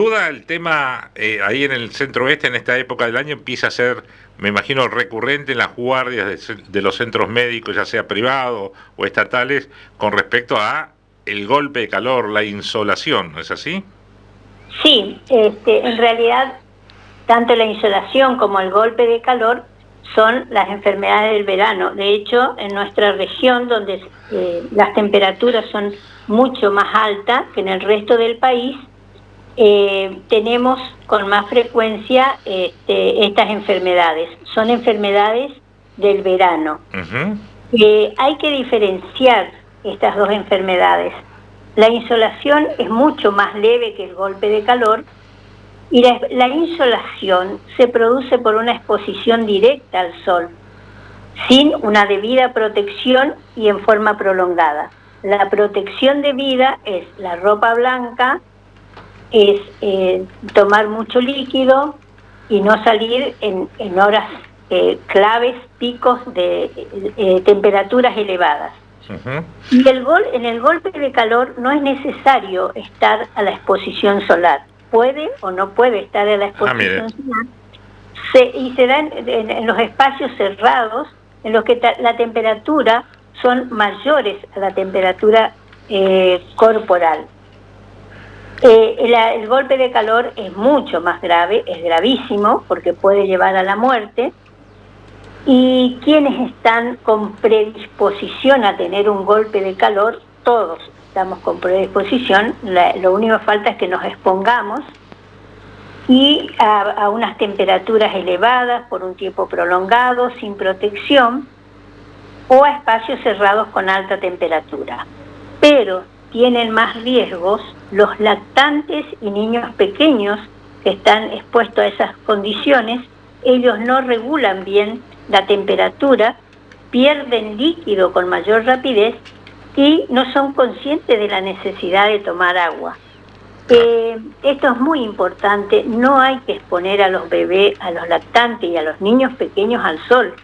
Duda el tema ahí en el centro oeste, en esta época del año, empieza a ser, me imagino, recurrente en las guardias de los centros médicos, ya sea privados o estatales, con respecto a el golpe de calor, la insolación, ¿no es así? Sí, en realidad tanto la insolación como el golpe de calor son las enfermedades del verano. De hecho, en nuestra región, donde las temperaturas son mucho más altas que en el resto del país, tenemos con más frecuencia estas enfermedades. Son enfermedades del verano. Uh-huh. Hay que diferenciar estas dos enfermedades. La insolación es mucho más leve que el golpe de calor y la insolación se produce por una exposición directa al sol, sin una debida protección y en forma prolongada. La protección debida es la ropa blanca, es tomar mucho líquido y no salir en horas claves, picos de temperaturas elevadas. Uh-huh. Y en el golpe de calor no es necesario estar a la exposición solar. Puede o no puede estar a la exposición solar. Se da en los espacios cerrados, en los que la temperatura son mayores a la temperatura corporal. El golpe de calor es mucho más grave, es gravísimo, porque puede llevar a la muerte. Y quienes están con predisposición a tener un golpe de calor, todos estamos con predisposición, lo único que falta es que nos expongamos y a unas temperaturas elevadas por un tiempo prolongado, sin protección, o a espacios cerrados con alta temperatura. Pero tienen más riesgos los lactantes y niños pequeños que están expuestos a esas condiciones. Ellos no regulan bien la temperatura, pierden líquido con mayor rapidez y no son conscientes de la necesidad de tomar agua. Esto es muy importante, no hay que exponer a los bebés, a los lactantes y a los niños pequeños al sol.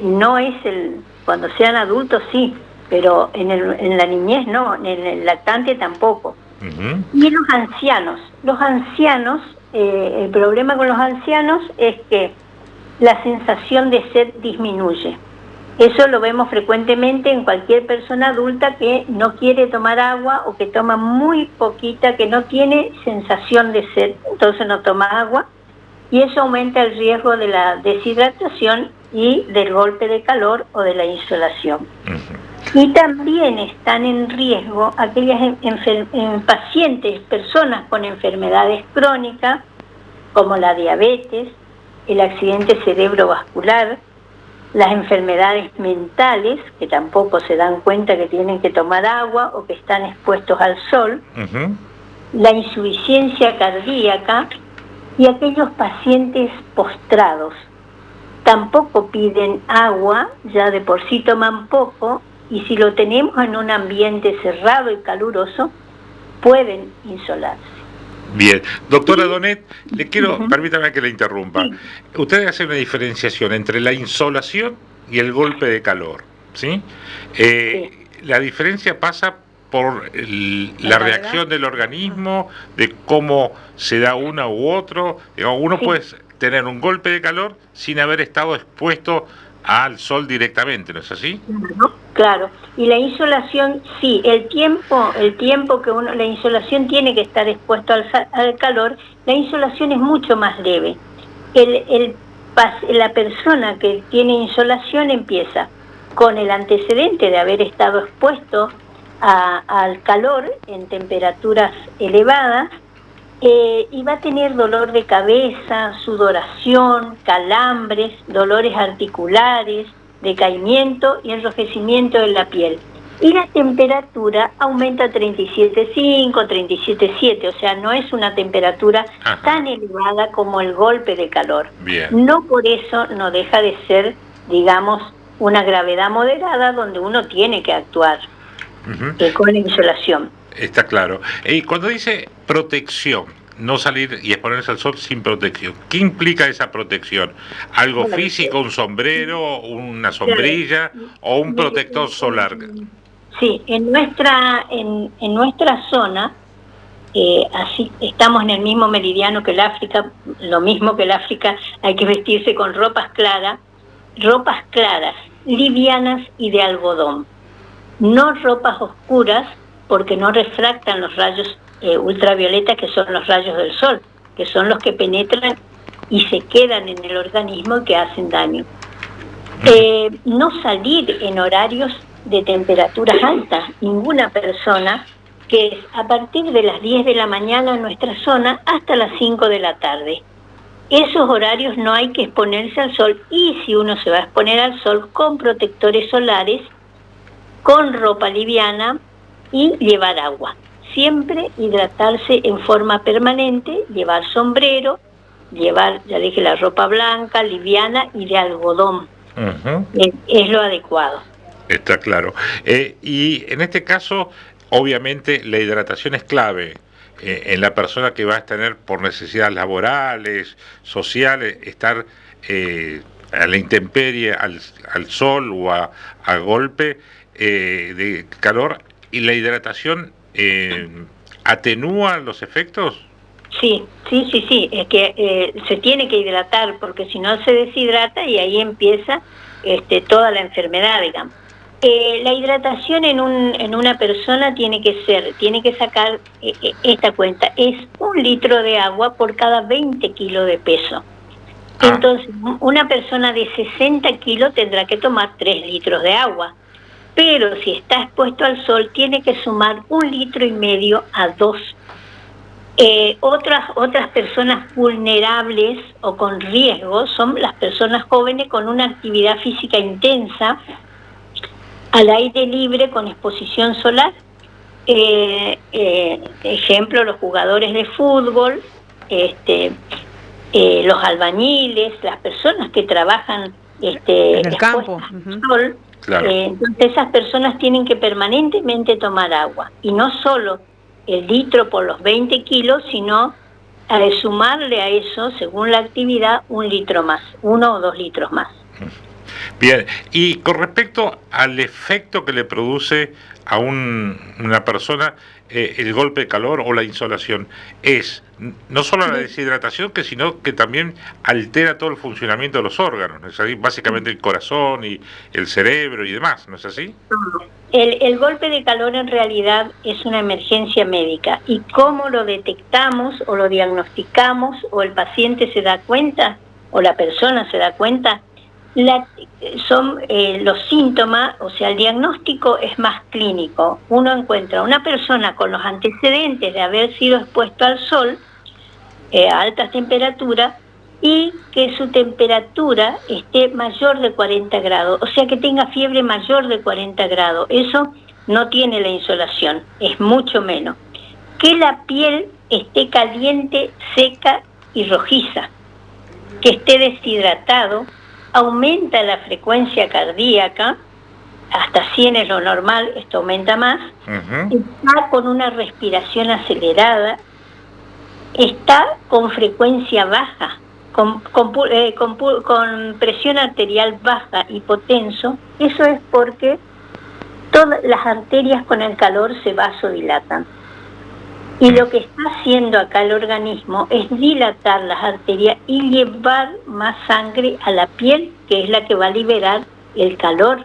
No es cuando sean adultos sí, pero en la niñez no, en el lactante tampoco. Uh-huh. Y los ancianos, el problema con los ancianos es que la sensación de sed disminuye. Eso lo vemos frecuentemente en cualquier persona adulta que no quiere tomar agua o que toma muy poquita, que no tiene sensación de sed, entonces no toma agua, y eso aumenta el riesgo de la deshidratación y del golpe de calor o de la insolación. Uh-huh. Y también están en riesgo aquellas pacientes, personas con enfermedades crónicas, como la diabetes, el accidente cerebrovascular, las enfermedades mentales, que tampoco se dan cuenta que tienen que tomar agua o que están expuestos al sol, uh-huh. La insuficiencia cardíaca y aquellos pacientes postrados. Tampoco piden agua, ya de por sí toman poco, y si lo tenemos en un ambiente cerrado y caluroso, pueden insolarse. Bien, doctora Donet, le quiero, uh-huh. Permítame que le interrumpa. Sí. Usted hace una diferenciación entre la insolación y el golpe de calor, ¿sí? Sí. La diferencia pasa por la reacción del organismo, de cómo se da una u otro. Digamos, uno puede tener un golpe de calor sin haber estado expuesto al sol directamente, ¿no es así? Claro, y la insolación, sí, el tiempo que la insolación tiene que estar expuesto al calor, la insolación es mucho más leve. La persona que tiene insolación empieza con el antecedente de haber estado expuesto al calor en temperaturas elevadas, y va a tener dolor de cabeza, sudoración, calambres, dolores articulares, decaimiento y enrojecimiento de la piel. Y la temperatura aumenta a 37,5, 37,7, o sea, no es una temperatura tan elevada como el golpe de calor. Bien. No por eso no deja de ser, digamos, una gravedad moderada donde uno tiene que actuar con la insolación. Está claro. Y cuando dice protección, no salir y exponerse al sol sin protección, ¿qué implica esa protección? ¿Algo físico, un sombrero, una sombrilla o un protector solar? Sí, en nuestra zona así estamos en el mismo meridiano que el África, lo mismo que el África, hay que vestirse con ropas claras, livianas y de algodón. No ropas oscuras, porque no refractan los rayos ultravioleta, que son los rayos del sol, que son los que penetran y se quedan en el organismo y que hacen daño. No salir en horarios de temperaturas altas. Ninguna persona, que es a partir de las 10 de la mañana en nuestra zona hasta las 5 de la tarde. Esos horarios no hay que exponerse al sol, y si uno se va a exponer al sol, con protectores solares, con ropa liviana y llevar agua. Siempre hidratarse en forma permanente, llevar sombrero, llevar, ya dije, la ropa blanca, liviana y de algodón. Es lo adecuado. Está claro. Y en este caso, obviamente, la hidratación es clave. En la persona que va a tener por necesidades laborales, sociales, estar a la intemperie, al sol o a golpe de calor, y la hidratación atenúa los efectos. Sí, es que se tiene que hidratar, porque si no se deshidrata y ahí empieza toda la enfermedad, digamos. La hidratación en una persona tiene que sacar esta cuenta, es 1 litro de agua por cada 20 kilos de peso. Entonces, una persona de 60 kilos tendrá que tomar 3 litros de agua, pero si está expuesto al sol tiene que sumar 1,5 litros a 2. Otras personas vulnerables o con riesgo son las personas jóvenes con una actividad física intensa, al aire libre, con exposición solar. Ejemplo, los jugadores de fútbol, los albañiles, las personas que trabajan en el campo, al sol. Claro. Entonces esas personas tienen que permanentemente tomar agua, y no solo el litro por los 20 kilos, sino sumarle a eso, según la actividad, 1 litro más, 1 o 2 litros más. Bien, y con respecto al efecto que le produce a una persona el golpe de calor o la insolación, es no solo la deshidratación, sino que también altera todo el funcionamiento de los órganos, ¿no es así? Básicamente el corazón y el cerebro y demás, ¿no es así? El golpe de calor en realidad es una emergencia médica, y cómo lo detectamos o lo diagnosticamos, o el paciente se da cuenta o la persona se da cuenta, son los síntomas. O sea, el diagnóstico es más clínico. Uno encuentra una persona con los antecedentes de haber sido expuesto al sol a altas temperaturas, y que su temperatura esté mayor de 40 grados, o sea, que tenga fiebre mayor de 40 grados. Eso no tiene la insolación, es mucho menos. Que la piel esté caliente, seca y rojiza, que esté deshidratado, aumenta la frecuencia cardíaca, hasta 100 es lo normal, esto aumenta más. Está con una respiración acelerada, está con frecuencia baja, con presión arterial baja, hipotenso. Eso es porque todas las arterias con el calor se vasodilatan. Y lo que está haciendo acá el organismo es dilatar las arterias y llevar más sangre a la piel, que es la que va a liberar el calor,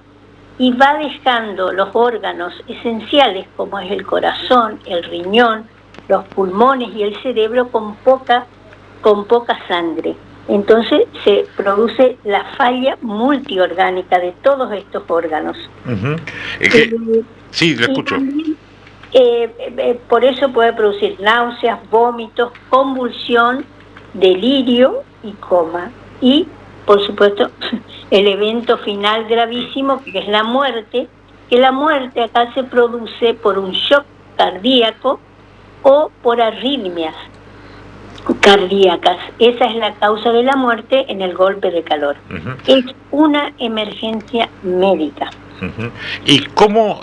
y va dejando los órganos esenciales, como es el corazón, el riñón, los pulmones y el cerebro, con poca sangre. Entonces se produce la falla multiorgánica de todos estos órganos. Sí, lo escucho. También, por eso puede producir náuseas, vómitos, convulsión, delirio y coma. Y, por supuesto, el evento final gravísimo, que es la muerte, que la muerte acá se produce por un shock cardíaco o por arritmias cardíacas. Esa es la causa de la muerte en el golpe de calor. Es una emergencia médica. ¿Y cómo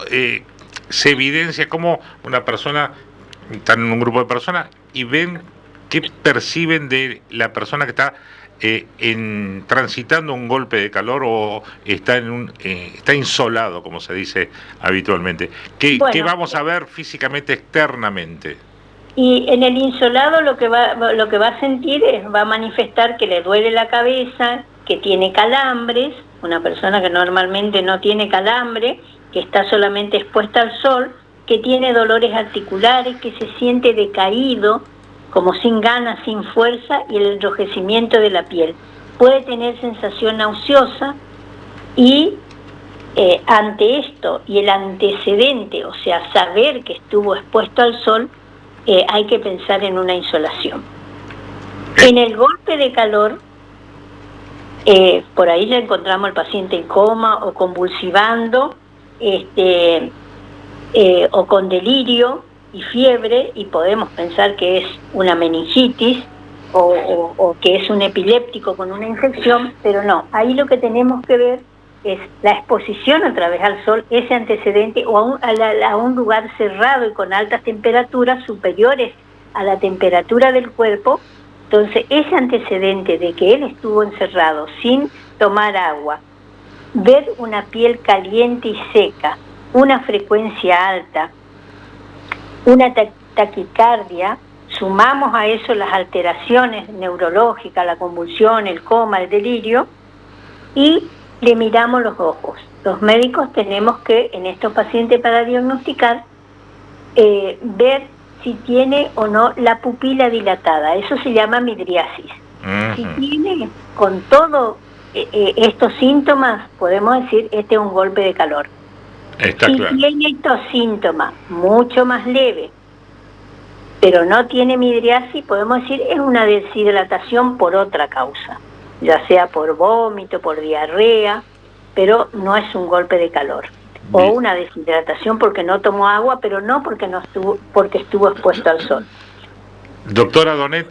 se evidencia, cómo una persona está en un grupo de personas y ven qué perciben de la persona que está transitando un golpe de calor, o está está insolado, como se dice habitualmente? ¿Qué vamos a ver físicamente, externamente? Y en el insolado lo que va a sentir va a manifestar que le duele la cabeza, que tiene calambres, una persona que normalmente no tiene calambre, que está solamente expuesta al sol, que tiene dolores articulares, que se siente decaído, como sin ganas, sin fuerza, y el enrojecimiento de la piel. Puede tener sensación nauseosa y ante esto y el antecedente, o sea, saber que estuvo expuesto al sol, hay que pensar en una insolación. En el golpe de calor, por ahí ya encontramos al paciente en coma o convulsivando, o con delirio y fiebre, y podemos pensar que es una meningitis o que es un epiléptico con una infección, pero no, ahí lo que tenemos que ver es la exposición a través al sol, ese antecedente, o a un lugar cerrado y con altas temperaturas superiores a la temperatura del cuerpo. Entonces ese antecedente de que él estuvo encerrado sin tomar agua, ver una piel caliente y seca, una frecuencia alta, una taquicardia, sumamos a eso las alteraciones neurológicas, la convulsión, el coma, el delirio, y le miramos los ojos. Los médicos tenemos que, en estos pacientes, para diagnosticar, ver si tiene o no la pupila dilatada. Eso se llama midriasis. Si tiene con todos estos síntomas, podemos decir este es un golpe de calor. Está claro. Tiene estos síntomas mucho más leves, pero no tiene midriasis, podemos decir es una deshidratación por otra causa, ya sea por vómito, por diarrea, pero no es un golpe de calor. O una deshidratación porque no tomó agua, pero no porque porque estuvo expuesto al sol. Doctora Donet,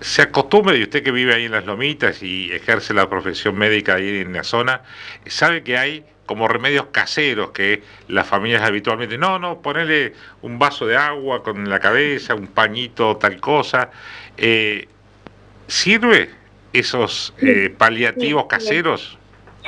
se acostumbra, y usted que vive ahí en Las Lomitas y ejerce la profesión médica ahí en la zona, sabe que hay como remedios caseros que las familias habitualmente, ponele un vaso de agua con la cabeza, un pañito, tal cosa. ¿Sirve esos paliativos caseros?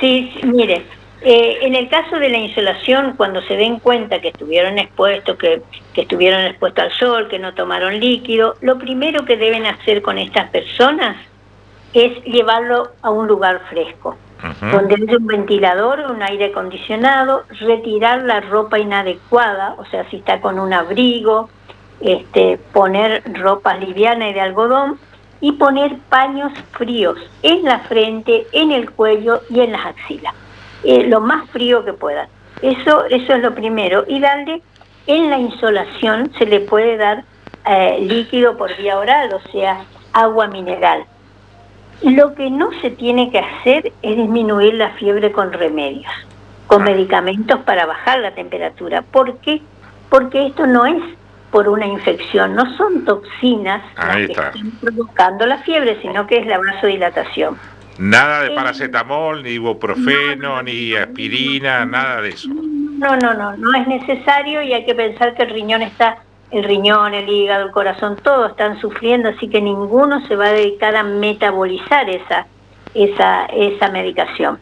Sí, mire, en el caso de la insolación, cuando se den cuenta que estuvieron expuestos, que estuvieron expuestos al sol, que no tomaron líquido, lo primero que deben hacer con estas personas es llevarlo a un lugar fresco, donde haya un ventilador, un aire acondicionado, retirar la ropa inadecuada, o sea, si está con un abrigo, poner ropa liviana y de algodón, y poner paños fríos en la frente, en el cuello y en las axilas. Lo más frío que puedan. Eso es lo primero. Y darle, en la insolación, se le puede dar líquido por vía oral, o sea, agua mineral. Lo que no se tiene que hacer es disminuir la fiebre con remedios, con medicamentos para bajar la temperatura. ¿Por qué? Porque esto no es por una infección, no son toxinas las que están provocando la fiebre, sino que es la vasodilatación. Nada de paracetamol, ni ibuprofeno, ni aspirina, nada de eso. No es necesario, y hay que pensar que el riñón, el hígado, el corazón, todos están sufriendo, así que ninguno se va a dedicar a metabolizar esa medicación.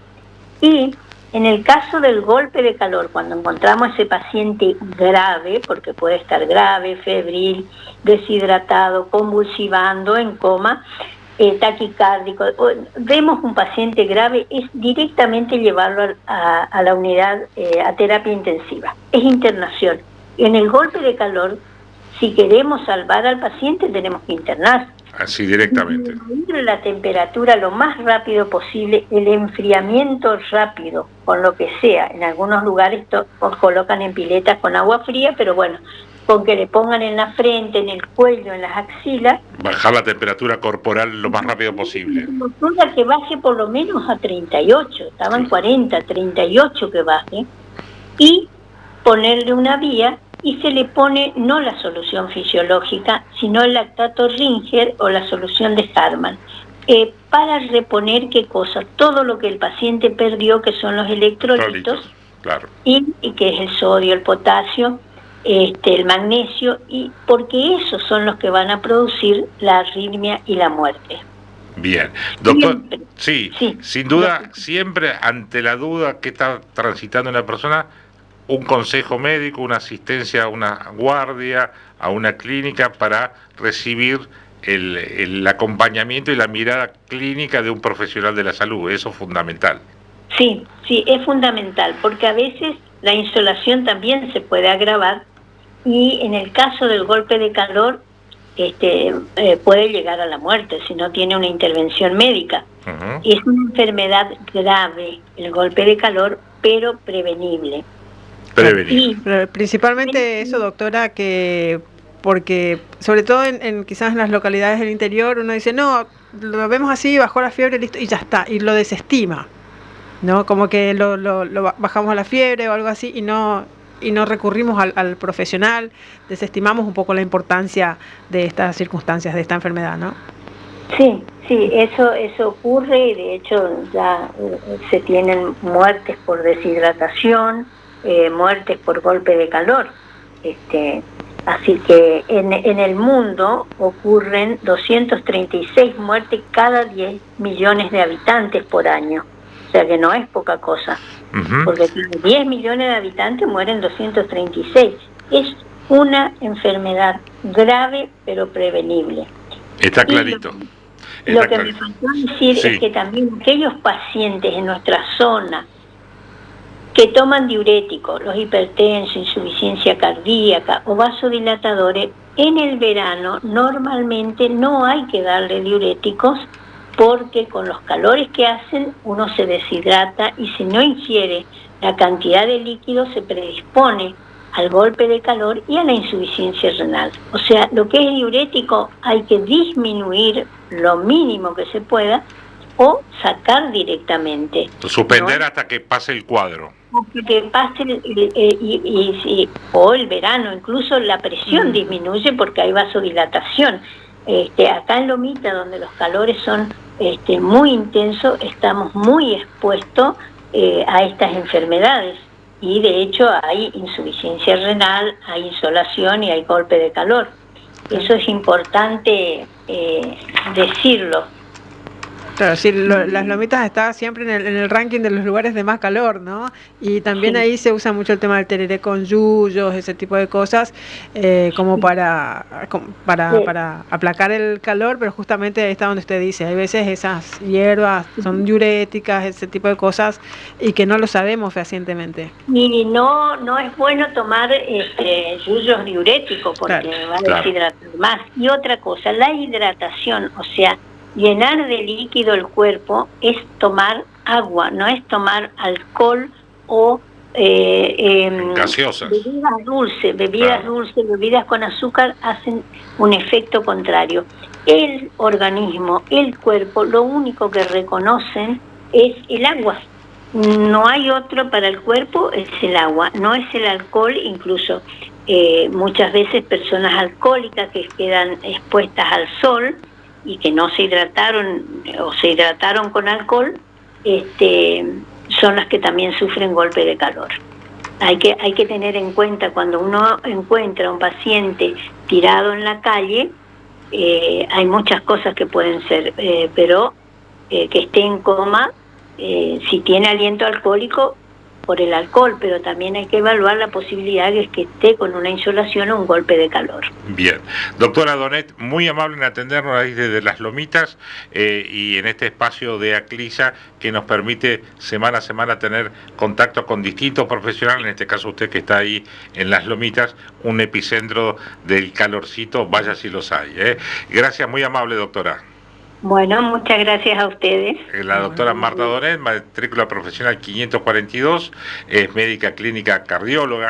Y en el caso del golpe de calor, cuando encontramos ese paciente grave, porque puede estar grave, febril, deshidratado, convulsivando, en coma, taquicárdico, vemos un paciente grave, es directamente llevarlo a la unidad, a terapia intensiva. Es internación. En el golpe de calor, si queremos salvar al paciente, tenemos que internar. Así directamente. Disminuir la temperatura lo más rápido posible, el enfriamiento rápido, con lo que sea. En algunos lugares colocan en piletas con agua fría, pero bueno, con que le pongan en la frente, en el cuello, en las axilas. Bajar la temperatura corporal lo más rápido posible. Que baje por lo menos a 38, estaban 40, 38 que baje, y ponerle una vía, y se le pone no la solución fisiológica, sino el lactato Ringer o la solución de Harman, para reponer ¿qué cosa? Todo lo que el paciente perdió, que son los electrolitos, claro. y que es el sodio, el potasio, el magnesio, y porque esos son los que van a producir la arritmia y la muerte. Bien, doctor, sí, sin duda, siempre ante la duda que está transitando una persona, un consejo médico, una asistencia a una guardia, a una clínica para recibir el acompañamiento y la mirada clínica de un profesional de la salud. Eso es fundamental. Sí, sí, es fundamental, porque a veces la insolación también se puede agravar y en el caso del golpe de calor puede llegar a la muerte si no tiene una intervención médica. Es una enfermedad grave el golpe de calor, pero prevenible. Y principalmente eso, doctora, que porque sobre todo quizás en las localidades del interior uno dice, no, lo vemos así, bajó la fiebre, listo, y ya está, y lo desestima, ¿no? Como que lo bajamos a la fiebre o algo así y no recurrimos al profesional, desestimamos un poco la importancia de estas circunstancias, de esta enfermedad, ¿no? Sí, eso ocurre y de hecho ya se tienen muertes por deshidratación, muertes por golpe de calor. Así que en el mundo ocurren 236 muertes cada 10 millones de habitantes por año. O sea que no es poca cosa, porque 10 millones de habitantes mueren 236. Es una enfermedad grave pero prevenible. Está clarito. Lo que me faltó decir es que también aquellos pacientes en nuestra zona que toman diuréticos, los hipertensos, insuficiencia cardíaca o vasodilatadores, en el verano normalmente no hay que darle diuréticos porque con los calores que hacen uno se deshidrata y si no ingiere la cantidad de líquido se predispone al golpe de calor y a la insuficiencia renal. O sea, lo que es diurético hay que disminuir lo mínimo que se pueda o sacar directamente. Suspender, ¿no? Hasta que pase el cuadro. Que pase o el verano, incluso la presión disminuye porque hay vasodilatación. Acá en Lomita, donde los calores son muy intensos, estamos muy expuestos a estas enfermedades. Y de hecho hay insuficiencia renal, hay insolación y hay golpe de calor. Eso es importante decirlo. Claro, sí, las Lomitas está siempre en el ranking de los lugares de más calor, ¿no? Y también ahí se usa mucho el tema del tereré con yuyos, ese tipo de cosas, como para aplacar el calor, pero justamente ahí está donde usted dice, hay veces esas hierbas son diuréticas, ese tipo de cosas, y que no lo sabemos fehacientemente. Y no es bueno tomar yuyos diuréticos porque va a deshidratar más. Y otra cosa, la hidratación, o sea, llenar de líquido el cuerpo es tomar agua, no es tomar alcohol o gaseosas. Bebidas dulces, bebidas con azúcar hacen un efecto contrario. El organismo, el cuerpo, lo único que reconocen es el agua. No hay otro para el cuerpo, es el agua, no es el alcohol. Incluso muchas veces personas alcohólicas que quedan expuestas al sol y que no se hidrataron o se hidrataron con alcohol, son las que también sufren golpe de calor. Hay que tener en cuenta cuando uno encuentra a un paciente tirado en la calle, hay muchas cosas que pueden ser, pero que esté en coma, si tiene aliento alcohólico, por el alcohol, pero también hay que evaluar la posibilidad de que esté con una insolación o un golpe de calor. Bien. Doctora Donet, muy amable en atendernos ahí desde Las Lomitas y en este espacio de Aclisa que nos permite semana a semana tener contacto con distintos profesionales, en este caso usted que está ahí en Las Lomitas, un epicentro del calorcito, vaya si los hay. Gracias, muy amable, doctora. Bueno, muchas gracias a ustedes. La doctora Marta Donet, matrícula profesional 542, es médica clínica cardióloga.